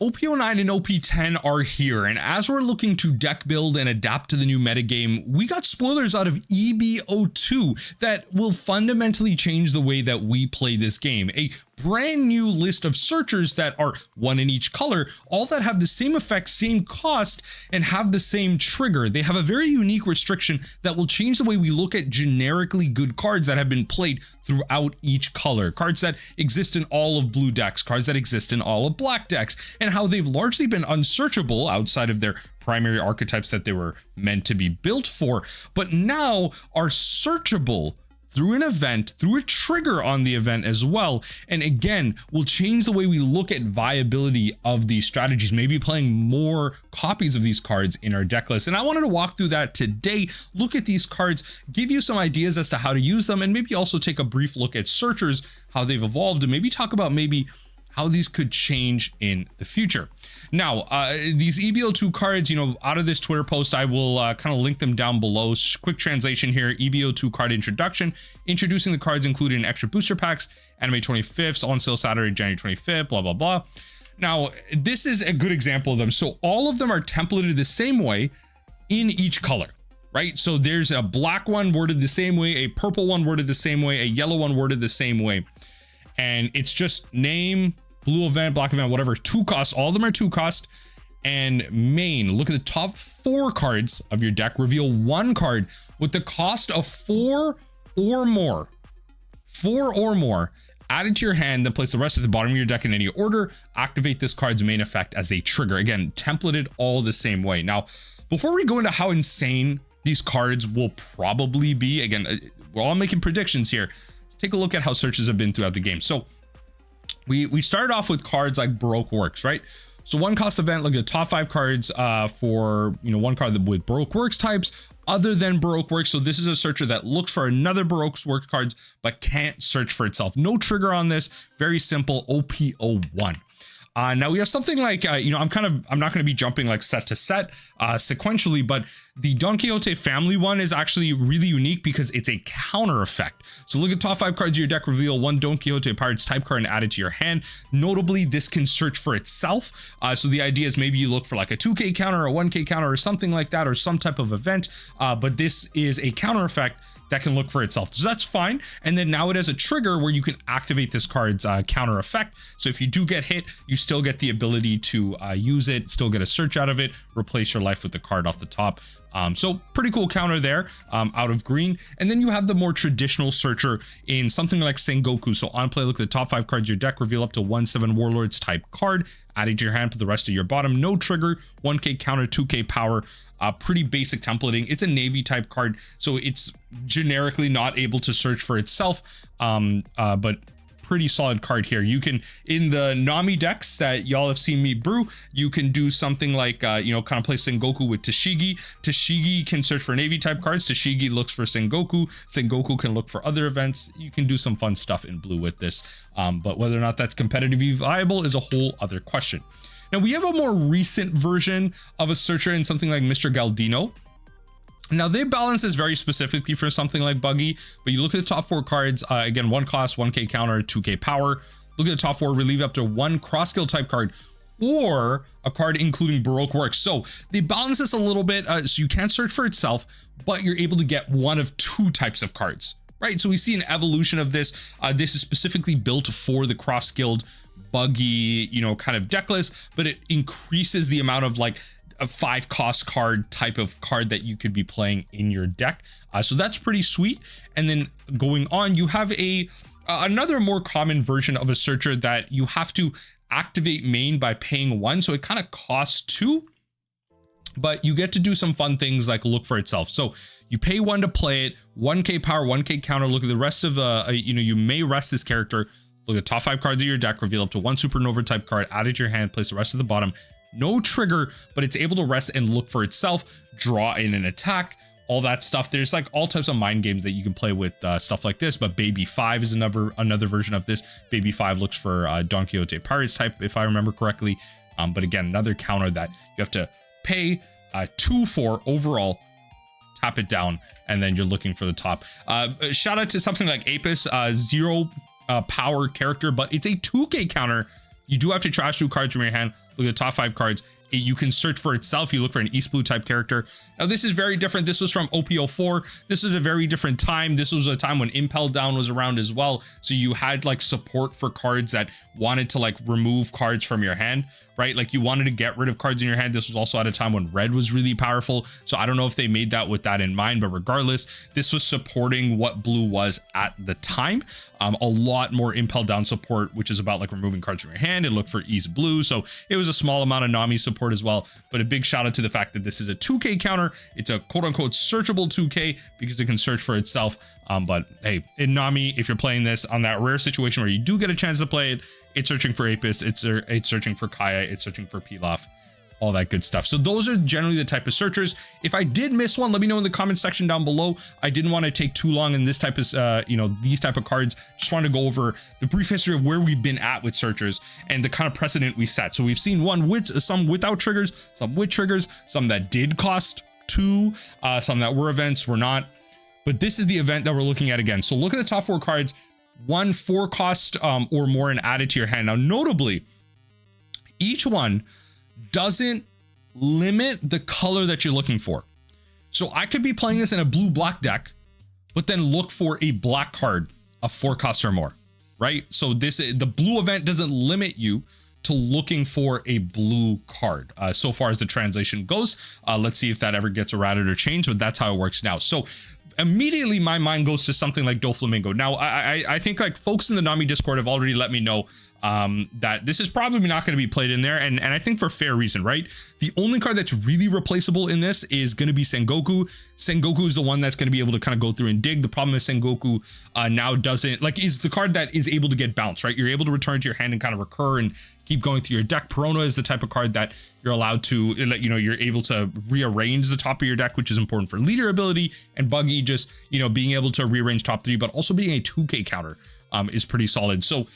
OP09 and OP10 are here, and as we're looking to deck build and adapt to the new metagame, we got spoilers out of EB02 that will fundamentally change the way that we play this game. A brand new list of searchers that are one in each color, all that have the same effect, same cost, and have the same trigger. They have a very unique restriction that will change the way we look at generically good cards that have been played throughout each color. Cards that exist in all of blue decks, cards that exist in all of black decks, and how they've largely been unsearchable outside of their primary archetypes that they were meant to be built for, but now are searchable through an event, through a trigger on the event as well. And again, will change the way we look at viability of these strategies, maybe playing more copies of these cards in our deck list. And I wanted to walk through that today, look at these cards, give you some ideas as to how to use them, and maybe also take a brief look at searchers, how they've evolved, and maybe talk about maybe how these could change in the future. Now, these EB02 cards, out of this Twitter post, I will kind of link them down below. Quick translation here: EB02 card introduction. Introducing the cards including extra booster packs, anime 25th, on sale Saturday, January 25th, blah, blah, blah. Now, this is a good example of them. So all of them are templated the same way in each color, right? So there's a black one worded the same way, a purple one worded the same way, a yellow one worded the same way. And it's just name, blue event, black event, whatever, 2 cost. All of them are 2 cost. And main, look at the top 4 cards of your deck, reveal 1 card with the cost of 4 or more. 4 or more. Add it to your hand, then place the rest at the bottom of your deck in any order. Activate this card's main effect as a trigger. Again, templated all the same way. Now, before we go into how insane these cards will probably be, again, we're all making predictions here. Take a look at how searches have been throughout the game. So we started off with cards like Baroque Works, right? So 1 cost event, look at the top 5 cards for 1 card with Baroque Works types other than Baroque Works. So this is a searcher that looks for another Baroque Works cards but can't search for itself. No trigger on this. Very simple. OP01. Now we have something like, I'm not going to be jumping like set to set sequentially, but the Don Quixote family one is actually really unique because it's a counter effect. So look at top 5 cards of your deck, reveal 1 Don Quixote Pirates type card and add it to your hand. Notably, this can search for itself. So the idea is maybe you look for like a 2K counter, a 1K counter, or something like that, or some type of event. But this is a counter effect that can look for itself. So that's fine. And then now it has a trigger where you can activate this card's counter effect. So if you do get hit, you still get the ability to use it, still get a search out of it, replace your life with the card off the top. So pretty cool counter there out of green. And then you have the more traditional searcher in something like Sengoku. So on play, look at the top 5 cards of your deck, reveal up to 1/7 Warlords type card, add it to your hand, put the rest of your bottom. No trigger, 1K counter, 2K power. Pretty basic templating. It's a Navy type card, so it's generically not able to search for itself, but pretty solid card here. You can, in the Nami decks that y'all have seen me brew, you can do something like, kind of play Sengoku with Tashigi. Tashigi can search for Navy type cards. Tashigi looks for Sengoku. Sengoku can look for other events. You can do some fun stuff in blue with this, but whether or not that's competitively viable is a whole other question. Now we have a more recent version of a searcher in something like Mr. Galdino. Now they balance this very specifically for something like Buggy, but you look at the top 4 cards, again, 1 cost, 1K counter, 2K power. Look at the top 4, relieve up to 1 cross skill type card or a card including Baroque Works. So they balance this a little bit, so you can't search for itself, but you're able to get 1 of 2 types of cards, right? So we see an evolution of this. This is specifically built for the cross skilled Buggy, kind of deck list, but it increases the amount of like a 5 cost card type of card that you could be playing in your deck. So that's pretty sweet. And then going on, you have another more common version of a searcher that you have to activate main by paying 1. So it kind of costs 2, but you get to do some fun things like look for itself. So you pay 1 to play it, 1K power, 1K counter. Look at the rest of you may rest this character. Look at the top 5 cards of your deck, reveal up to 1 supernova type card, add it to your hand, place the rest at the bottom. No trigger, but it's able to rest and look for itself, draw in an attack, all that stuff. There's like all types of mind games that you can play with stuff like this, but Baby 5 is another version of this. Baby 5 looks for Don Quixote Pirates type, if I remember correctly. But again, another counter that you have to pay 2 for overall, tap it down, and then you're looking for the top. Shout out to something like Apis, 0 power character, but it's a 2K counter You do have to trash 2 cards from your hand. Look at the top 5 cards. You can search for itself. You look for an East Blue type character. Now this is very different. This was from OP04. This was a very different time. This was a time when Impel Down was around as well. So you had like support for cards that wanted to like remove cards from your hand, right? Like you wanted to get rid of cards in your hand. This was also at a time when red was really powerful. So I don't know if they made that with that in mind, but regardless, this was supporting what blue was at the time. A lot more Impel Down support, which is about like removing cards from your hand, and look for East Blue. So it was a small amount of Nami support as well, but a big shout out to the fact that this is a 2K counter. It's a quote unquote searchable 2K because it can search for itself. But hey, in Nami, if you're playing this on that rare situation where you do get a chance to play it, it's searching for Apis, it's searching for Kaya, it's searching for Pilaf, all that good stuff. So those are generally the type of searchers. If I did miss one, let me know in the comment section down below. I didn't want to take too long in this type of these type of cards. Just wanted to go over the brief history of where we've been at with searchers and the kind of precedent we set. So we've seen one with some without triggers, some with triggers, some that did cost 2, some that were events, were not. But this is the event that we're looking at again. So look at the top 4 cards, 1 4 cost or more, and add it to your hand. Now notably, each one doesn't limit the color that you're looking for. So I could be playing this in a blue black deck, but then look for a black card of 4 cost or more, right? So the blue event doesn't limit you to looking for a blue card so far as the translation goes. Let's see if that ever gets errated or changed, but that's how it works now. So immediately my mind goes to something like Doflamingo. Now I think like folks in the Nami Discord have already let me know that this is probably not going to be played in there, and I think for fair reason, right? The only card that's really replaceable in this is going to be Sengoku. Sengoku is the one that's going to be able to kind of go through and dig. The problem is Sengoku now doesn't like, is the card that is able to get bounced, right? You're able to return to your hand and kind of recur and keep going through your deck. Perona is the type of card that you're allowed to, you're able to rearrange the top of your deck, which is important for leader ability, and Buggy just, being able to rearrange top 3, but also being a 2K counter is pretty solid. So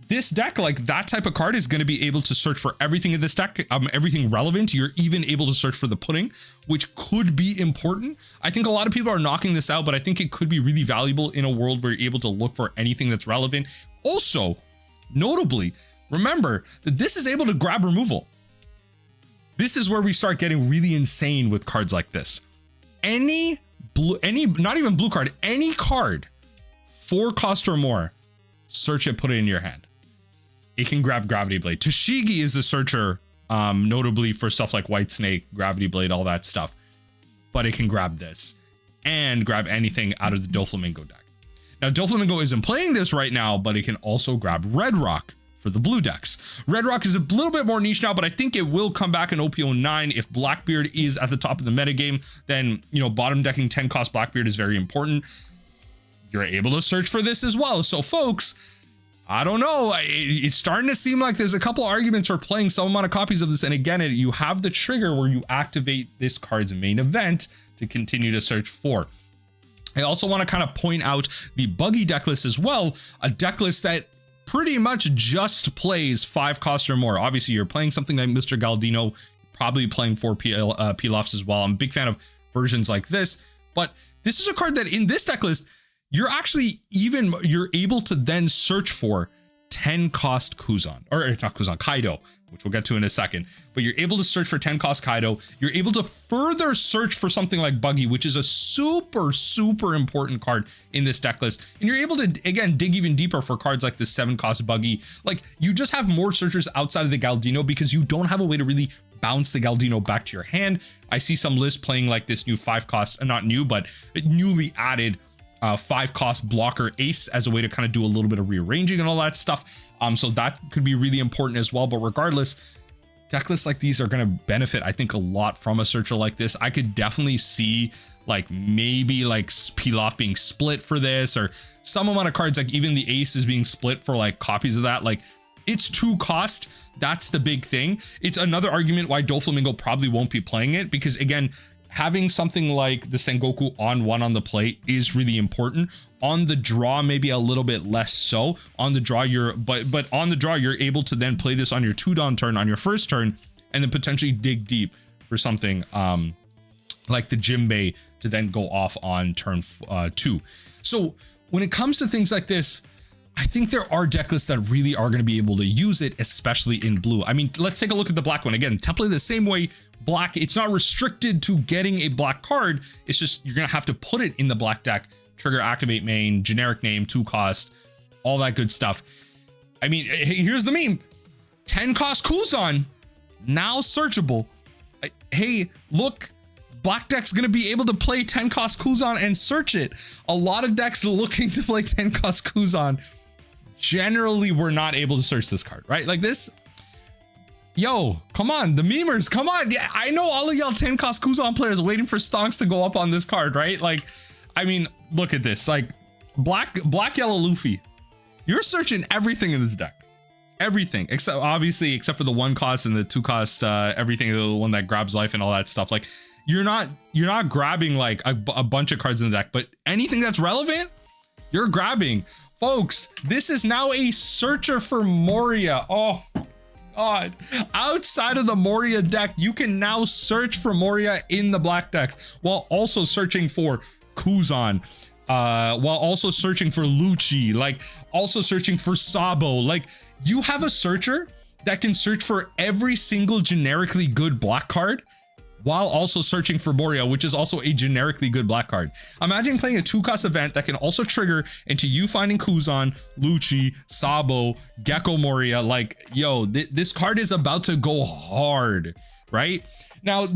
this deck, like that type of card, is going to be able to search for everything in this deck, everything relevant. You're even able to search for the pudding, which could be important. I think a lot of people are knocking this out, but I think it could be really valuable in a world where you're able to look for anything that's relevant. Also, notably, remember that this is able to grab removal. This is where we start getting really insane with cards like this. Any not even blue card, any card 4 cost or more, search it, put it in your hand. It can grab Gravity Blade. Tashigi is the searcher, notably for stuff like White Snake, Gravity Blade, all that stuff. But it can grab this and grab anything out of the Doflamingo deck. Now, Doflamingo isn't playing this right now, but it can also grab Red Rock for the blue decks. Red Rock is a little bit more niche now, but I think it will come back in OP09. If Blackbeard is at the top of the metagame, then, bottom decking 10 cost Blackbeard is very important. You're able to search for this as well. So folks, I don't know. It's starting to seem like there's a couple arguments for playing some amount of copies of this. And again, you have the trigger where you activate this card's main event to continue to search for. I also want to kind of point out the Buggy deck list as well. A deck list that pretty much just plays 5 cost or more. Obviously, you're playing something like Mr. Galdino, probably playing 4 Pilafs as well. I'm a big fan of versions like this, but this is a card that in this deck list, you're able to then search for 10 cost Kaido, which we'll get to in a second, but you're able to search for 10 cost Kaido. You're able to further search for something like Buggy, which is a super important card in this deck list. And you're able to, again, dig even deeper for cards like the 7 cost Buggy. Like, you just have more searchers outside of the Galdino because you don't have a way to really bounce the Galdino back to your hand. I see some lists playing like this new 5 cost, not new, but newly added 5 cost blocker Ace as a way to kind of do a little bit of rearranging and all that stuff. So that could be really important as well. But regardless, deck lists like these are going to benefit, I think, a lot from a searcher like this. I could definitely see like maybe like Pilaf being split for this, or some amount of cards like even the Ace is being split for like copies of that. Like, it's 2 cost. That's the big thing. It's another argument why Doflamingo probably won't be playing it, because again, having something like the Sengoku on 1 on the play is really important. On the draw, maybe a little bit less so. On the draw, but on the draw, you're able to then play this on your 2-dawn turn, on your first turn, and then potentially dig deep for something like the Jimbei to then go off on turn 2. So when it comes to things like this, I think there are deck lists that really are going to be able to use it, especially in blue. I mean, let's take a look at the black one again. Template the same way. Black, it's not restricted to getting a black card. It's just you're going to have to put it in the black deck. Trigger, activate main, generic name, 2 cost, all that good stuff. I mean, here's the meme. 10 cost Kuzan, now searchable. Hey, look, black deck's going to be able to play 10 cost Kuzan and search it. A lot of decks looking to play 10 cost Kuzan generally were not able to search this card, right? Like this. Yo, come on, the memers, come on. Yeah, I know all of y'all 10 cost Kuzan players waiting for stonks to go up on this card, right? Like, I mean, look at this. Like, black yellow Luffy. You're searching everything in this deck. Everything, except obviously, except for the 1 cost and the 2 cost, everything, the one that grabs life and all that stuff. Like, you're not grabbing like a bunch of cards in the deck, but anything that's relevant, you're grabbing. Folks, this is now a searcher for Moria. Oh God, outside of the Moria deck, you can now search for Moria in the black decks while also searching for Kuzan, while also searching for Lucci, like also searching for Sabo. Like, you have a searcher that can search for every single generically good black card while also searching for Moria, which is also a generically good black card. Imagine playing a 2-cost event that can also trigger into you finding Kuzan, Lucci, Sabo, Gecko Moria. Like, yo, this card is about to go hard, right? Now,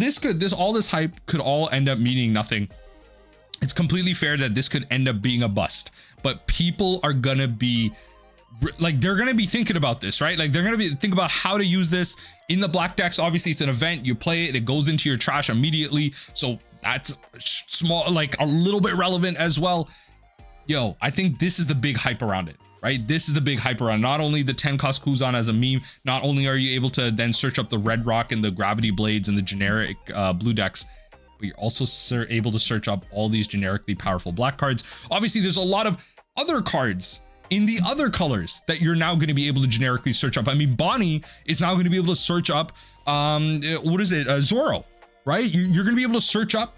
all this hype could all end up meaning nothing. It's completely fair that this could end up being a bust, but people are gonna be like, they're gonna be thinking about this, right? Like, they're gonna be thinking about how to use this in the black decks. Obviously, it's an event, you play it, it goes into your trash immediately, so that's small, like a little bit relevant as well. Yo, I think this is the big hype around it, right? This is the big hype around not only the 10 cost Kuzan as a meme, not only are you able to then search up the red rock and the gravity blades and the generic blue decks, but you're also able to search up all these generically powerful black cards. Obviously, there's a lot of other cards in the other colors that you're now going to be able to generically search up. I mean, Bonnie is now going to be able to search up, what is it? Zoro, right? You're going to be able to search up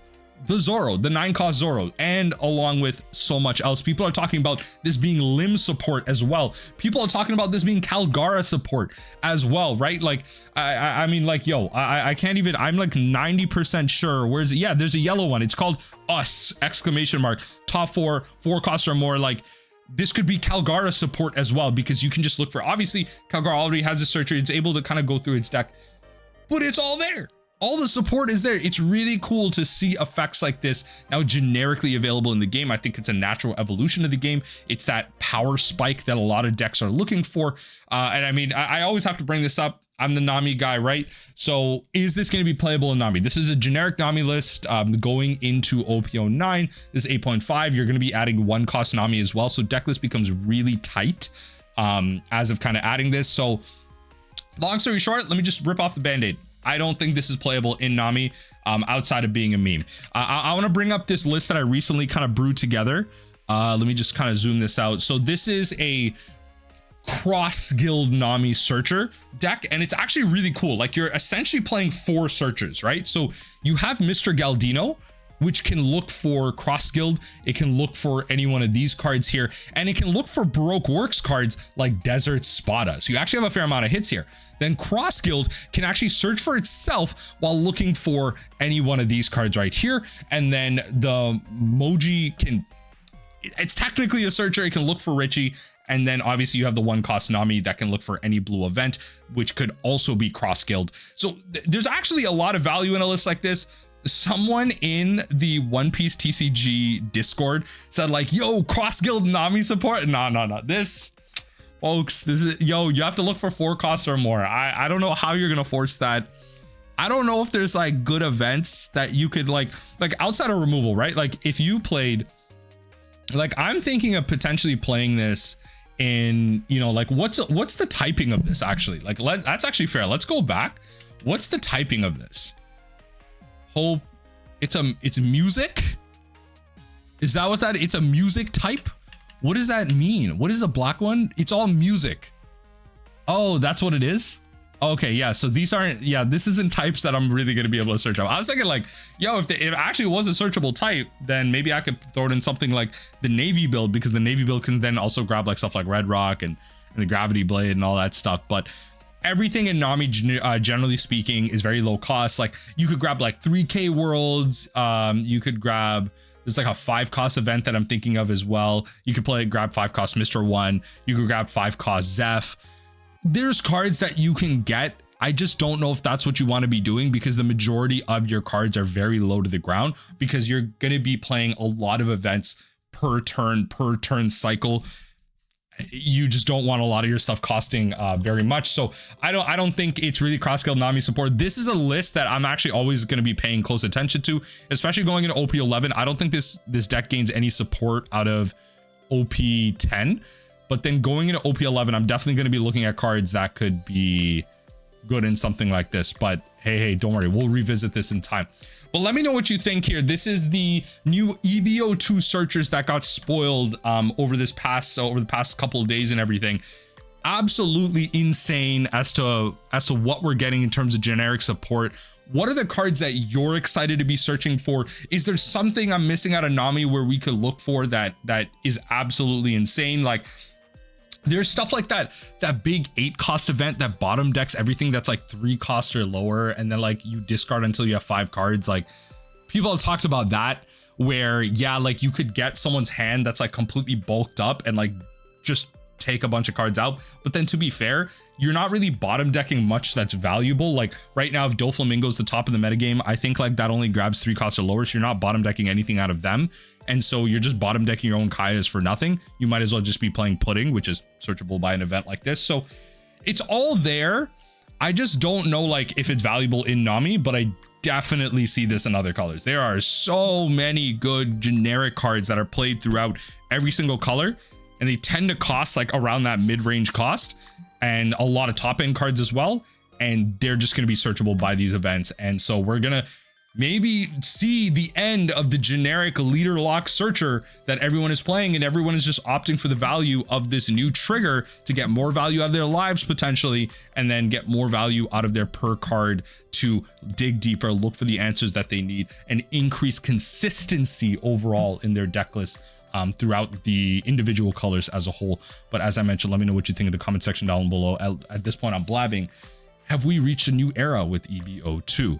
the Zoro, the 9-cost Zoro, and along with so much else. People are talking about this being limb support as well. People are talking about this being Calgara support as well, right? Like, I mean, like, yo, I can't even, I'm like 90% sure. Where's it? Yeah, there's a yellow one. It's called Us, exclamation mark, top 4 costs or more. Like, this could be Calgara support as well, because you can just look for, obviously Calgara already has a searcher. It's able to kind of go through its deck, but it's all there. All the support is there. It's really cool to see effects like this now generically available in the game. I think it's a natural evolution of the game. It's that power spike that a lot of decks are looking for. And I mean, I always have to bring this up. I'm the Nami guy, right? So is this going to be playable in Nami? This is a generic Nami list going into OP09. This is 8.5. You're going to be adding 1-cost Nami as well. So deck list becomes really tight as of kind of adding this. So long story short, let me just rip off the Band-Aid. I don't think this is playable in Nami outside of being a meme. I want to bring up this list that I recently kind of brewed together. Let me just kind of zoom this out. So this is a cross guild Nami searcher deck, and it's actually really cool. Like, you're essentially playing 4 searchers, right? So you have Mr. Galdino, which can look for cross guild. It can look for any one of these cards here, and it can look for Baroque Works cards like Desert Spada. So you actually have a fair amount of hits here. Then cross guild can actually search for itself while looking for any one of these cards right here. And then the Moji can, it's technically a searcher. It can look for Richie. And then obviously you have the 1-cost Nami that can look for any blue event, which could also be cross guild. So there's actually a lot of value in a list like this. Someone in the One Piece TCG Discord said like, yo, cross guild Nami support. No. This, folks, this is, yo, you have to look for 4 costs or more. I don't know how you're going to force that. I don't know if there's like good events that you could like outside of removal, right? Like, if you played, like, I'm thinking of potentially playing this in, you know, like, what's the typing of this actually? Like, that's actually fair. Let's go back. What's the typing of this? Hope it's music. Is that what that, it's a music type? What does that mean? What is the black one? It's all music. Oh, that's what it is. Okay, yeah, so these aren't, yeah, this isn't types that I'm really going to be able to search up. I was thinking like, yo, if it actually was a searchable type, then maybe I could throw it in something like the Navy build, because the Navy build can then also grab like stuff like Red Rock and the Gravity Blade and all that stuff. But everything in Nami, generally speaking, is very low cost. Like you could grab like 3K worlds. You could grab, there's like a 5-cost event that I'm thinking of as well. You could grab 5-cost Mr. 1. You could grab 5-cost Zeph. There's cards that you can get. I just don't know if that's what you want to be doing, because the majority of your cards are very low to the ground, because you're going to be playing a lot of events per turn cycle. You just don't want a lot of your stuff costing very much. So I don't think it's really cross-scale Nami support. This is a list that I'm actually always going to be paying close attention to, especially going into OP11. I don't think this deck gains any support out of OP10. But then going into OP11, I'm definitely going to be looking at cards that could be good in something like this. But hey, don't worry, we'll revisit this in time. But let me know what you think here. This is the new EB02 searchers that got spoiled over the past couple of days and everything. Absolutely insane as to what we're getting in terms of generic support. What are the cards that you're excited to be searching for? Is there something I'm missing out of Nami where we could look for that is absolutely insane? Like, there's stuff like that big 8-cost event that bottom decks everything that's like 3 cost or lower, and then like you discard until you have 5 cards. Like, people have talked about that, where yeah, like you could get someone's hand that's like completely bulked up and like just take a bunch of cards out. But then to be fair, you're not really bottom decking much that's valuable. Like right now, if Doflamingo's the top of the metagame, I think like that only grabs 3 costs or lower, so you're not bottom decking anything out of them. And so you're just bottom decking your own Kayas for nothing. You might as well just be playing Pudding, which is searchable by an event like this. So it's all there. I just don't know like if it's valuable in Nami, but I definitely see this in other colors. There are so many good generic cards that are played throughout every single color, and they tend to cost like around that mid-range cost, and a lot of top-end cards as well, and they're just going to be searchable by these events. And so we're gonna maybe see the end of the generic leader lock searcher that everyone is playing, and everyone is just opting for the value of this new trigger to get more value out of their lives potentially, and then get more value out of their per card to dig deeper, look for the answers that they need, and increase consistency overall in their deck list throughout the individual colors as a whole. But as I mentioned, let me know what you think in the comment section down below. At this point, I'm blabbing. Have we reached a new era with EB02?